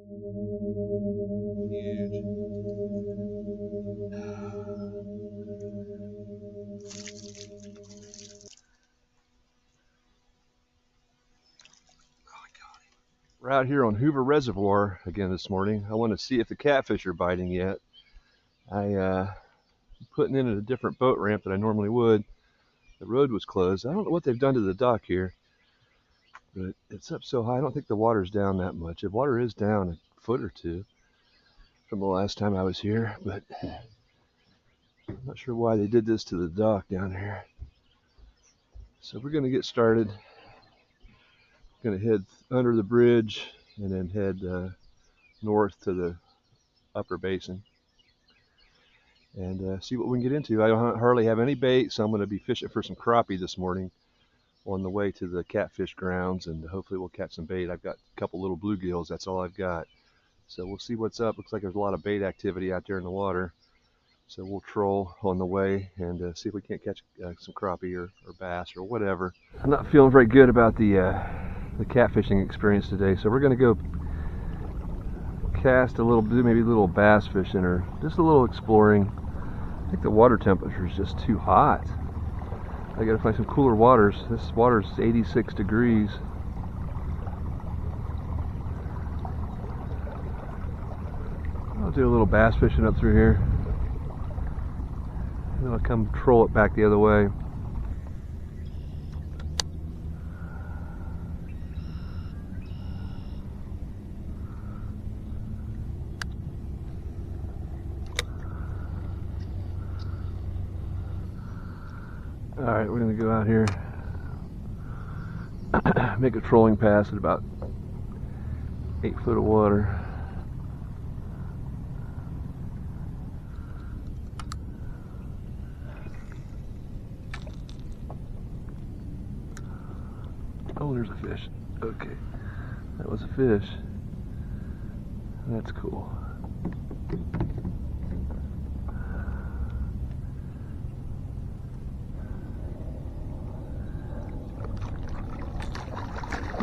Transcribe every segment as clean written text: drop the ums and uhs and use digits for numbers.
Huge. We're out here on Hoover Reservoir again this morning. I want to see if the catfish are biting yet. I'm putting in at a different boat ramp than I normally would. The road was closed. I don't know what they've done to the dock here, but it's up so high. I don't think the water's down that much. The water is down a foot or two from the last time I was here, but I'm not sure why they did this to the dock down here. So we're going to get started. Going to head under the bridge and then head north to the upper basin and see what we can get into. I don't hardly have any bait, so I'm going to be fishing for some crappie this morning on the way to the catfish grounds, and hopefully we'll catch some bait. I've got a couple little bluegills, that's all I've got. So we'll see what's up. Looks like there's a lot of bait activity out there in the water. So we'll troll on the way and see if we can't catch some crappie or bass or whatever. I'm not feeling very good about the catfishing experience today, so we're going to go cast a little bit, maybe a little bass fishing or just a little exploring. I think the water temperature is just too hot. I got to find some cooler waters. This water is 86 degrees. I'll do a little bass fishing up through here, and then I'll come troll it back the other way. Alright, we're going to go out here, make a trolling pass at about 8 foot of water. Oh, there's a fish. Okay, that was a fish. That's cool.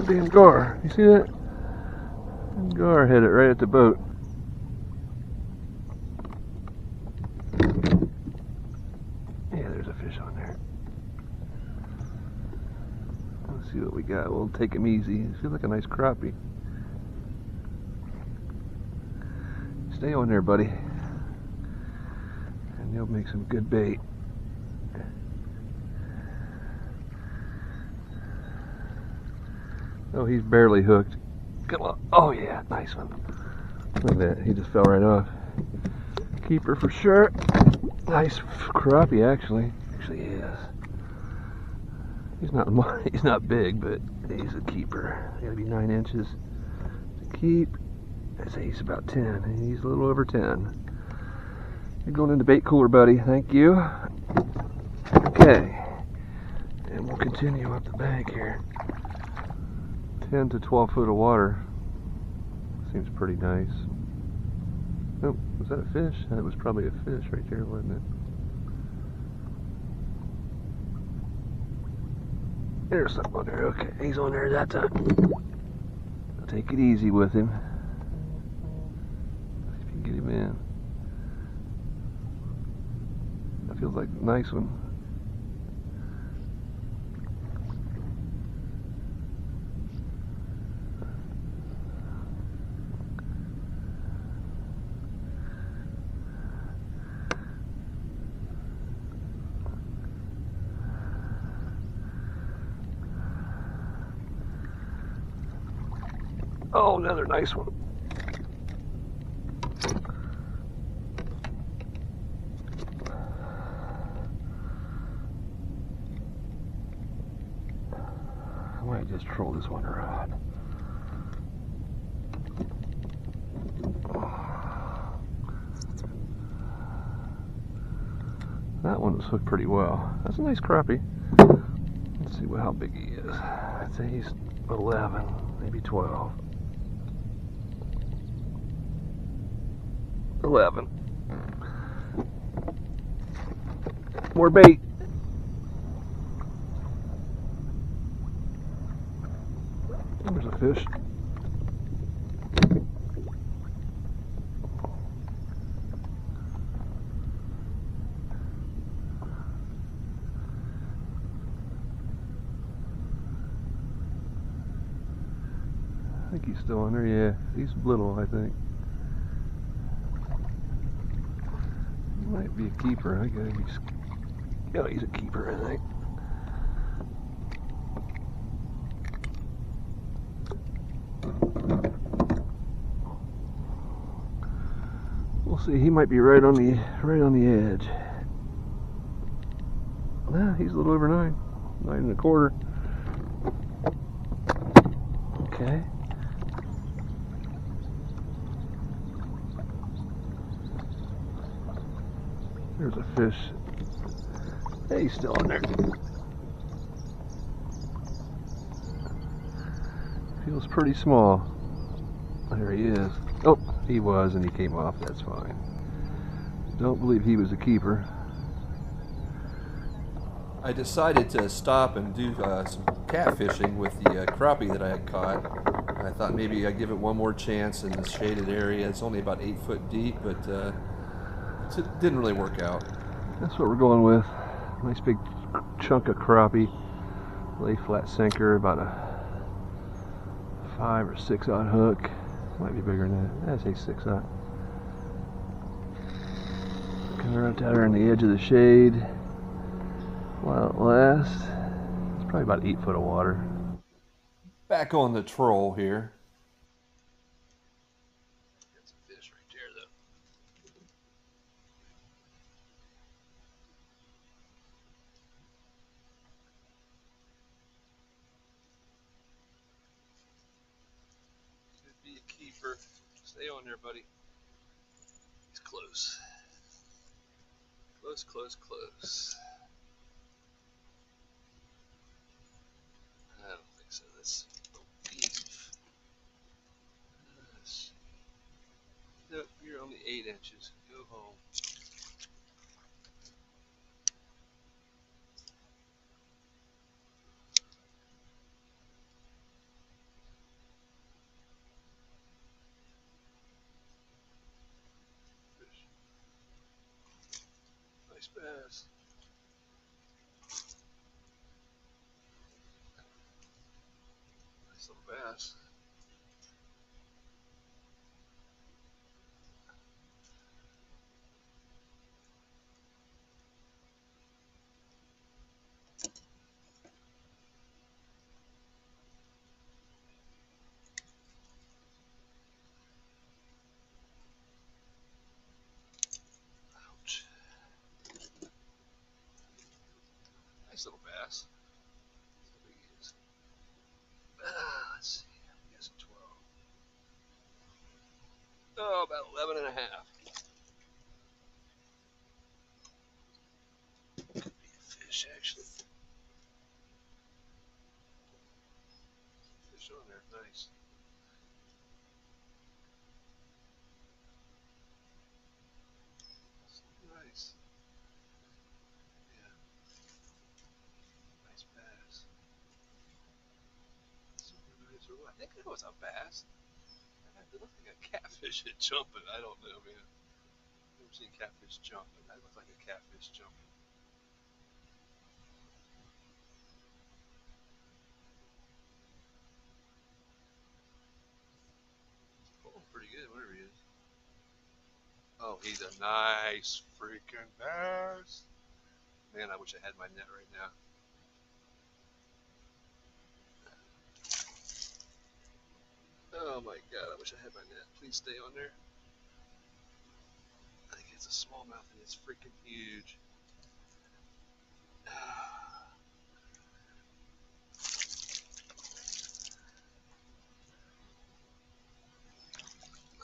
Damn gar, you see that? Gar hit it right at the boat. Yeah, there's a fish on there. Let's see what we got. We'll take him easy. Feels like a nice crappie. Stay on there, buddy, and you'll make some good bait. Oh, he's barely hooked. Come on. Oh yeah, nice one. Look at that, he just fell right off. Keeper for sure. Nice crappie, actually. Actually, he is. He's not big, but he's a keeper. Gotta be 9 inches to keep. I'd say he's about 10. He's a little over 10. You're going into bait cooler, buddy. Thank you. Okay, and we'll continue up the bank here. 10 to 12 foot of water. Seems pretty nice. Oh, was that a fish? That was probably a fish right there, wasn't it? There's something on there. Okay, he's on there that time. I'll take it easy with him. See if you can get him in. That feels like a nice one. Oh, another nice one. I might just troll this one around. That one was hooked pretty well. That's a nice crappie. Let's see how big he is. I'd say he's 11, maybe 12. 11. More bait. There's a fish. think he's still on there. Yeah, he's little, I think. He might be a keeper. I think he's. Oh, he's a keeper, I think. We'll see. He might be right on the edge. Nah, he's a little over 9, 9 1/4. Okay. There's a fish. Hey, he's still on there. Feels pretty small. There he is. Oh, he was, and he came off. That's fine. Don't believe he was a keeper. I decided to stop and do some catfishing with the crappie that I had caught. I thought maybe I'd give it one more chance in this shaded area. It's only about 8 foot deep, but it didn't really work out. That's what we're going with. Nice big chunk of crappie. Lay flat sinker, about a 5 or 6 aught hook. Might be bigger than that. I'd say 6 aught. Coming right down there on the edge of the shade. While it lasts, it's probably about 8 foot of water. Back on the troll here. Got some fish right there, though. Could be a keeper. Stay on there, buddy. He's close. Close, close, close. I don't think so. That's beef. Nope, you're only 8 inches. Go home. Fish. Nice bass. Nice little bass. Ouch. Nice little bass. That's what he is. Let's see. I guess 12. Oh, about 11 and a half. Could be a fish, actually. Fish on there. Nice. Nice. Yeah. Nice bass. Super nice. I think that was a bass. It looked like a catfish had jumping. I don't know, man. I've never seen catfish jumping. That looked like a catfish jumping. Pulling pretty good, whatever he is. Oh, he's a nice freaking bass. Man, I wish I had my net right now. Oh my god, I wish I had my net. Please stay on there. I think it's a smallmouth and it's freaking huge. Oh,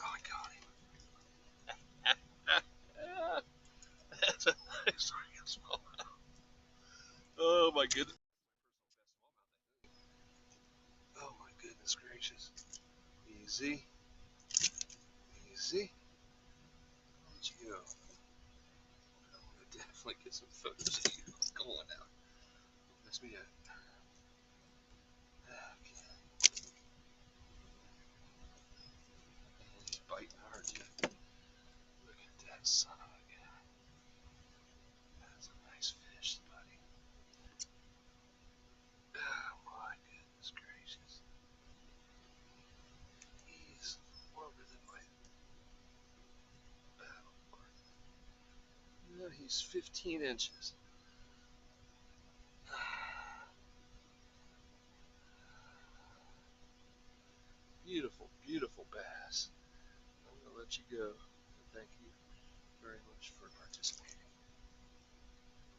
I got him. That's a nice freaking smallmouth. Oh my goodness. Oh my goodness gracious. Easy. Easy. Where'd you go? I'm gonna definitely get some photos of you. Come on now. Don't mess me up. Okay. He's biting hard too. Look at that son of a gun. That's a nice fish, buddy. Oh my goodness gracious. and he's 15 inches. Beautiful, beautiful bass. I'm going to let you go. Thank you very much for participating.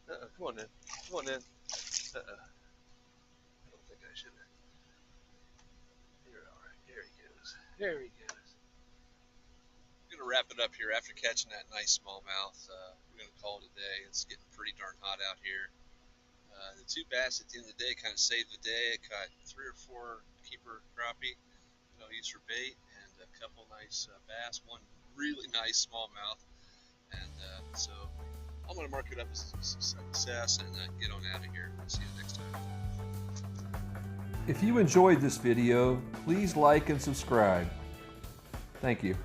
Come on, Ned. Come on, Ned. I don't think I should have. You're all right. There he goes. There he goes. We're going to wrap it up here after catching that nice smallmouth. We're going to call it a day. It's getting pretty darn hot out here. The two bass at the end of the day kind of saved the day. I caught 3 or 4 keeper crappie that I'll use for bait, and a couple nice bass, one really nice smallmouth. And so I'm going to mark it up as a success and get on out of here. See you next time. If you enjoyed this video, please like and subscribe. Thank you.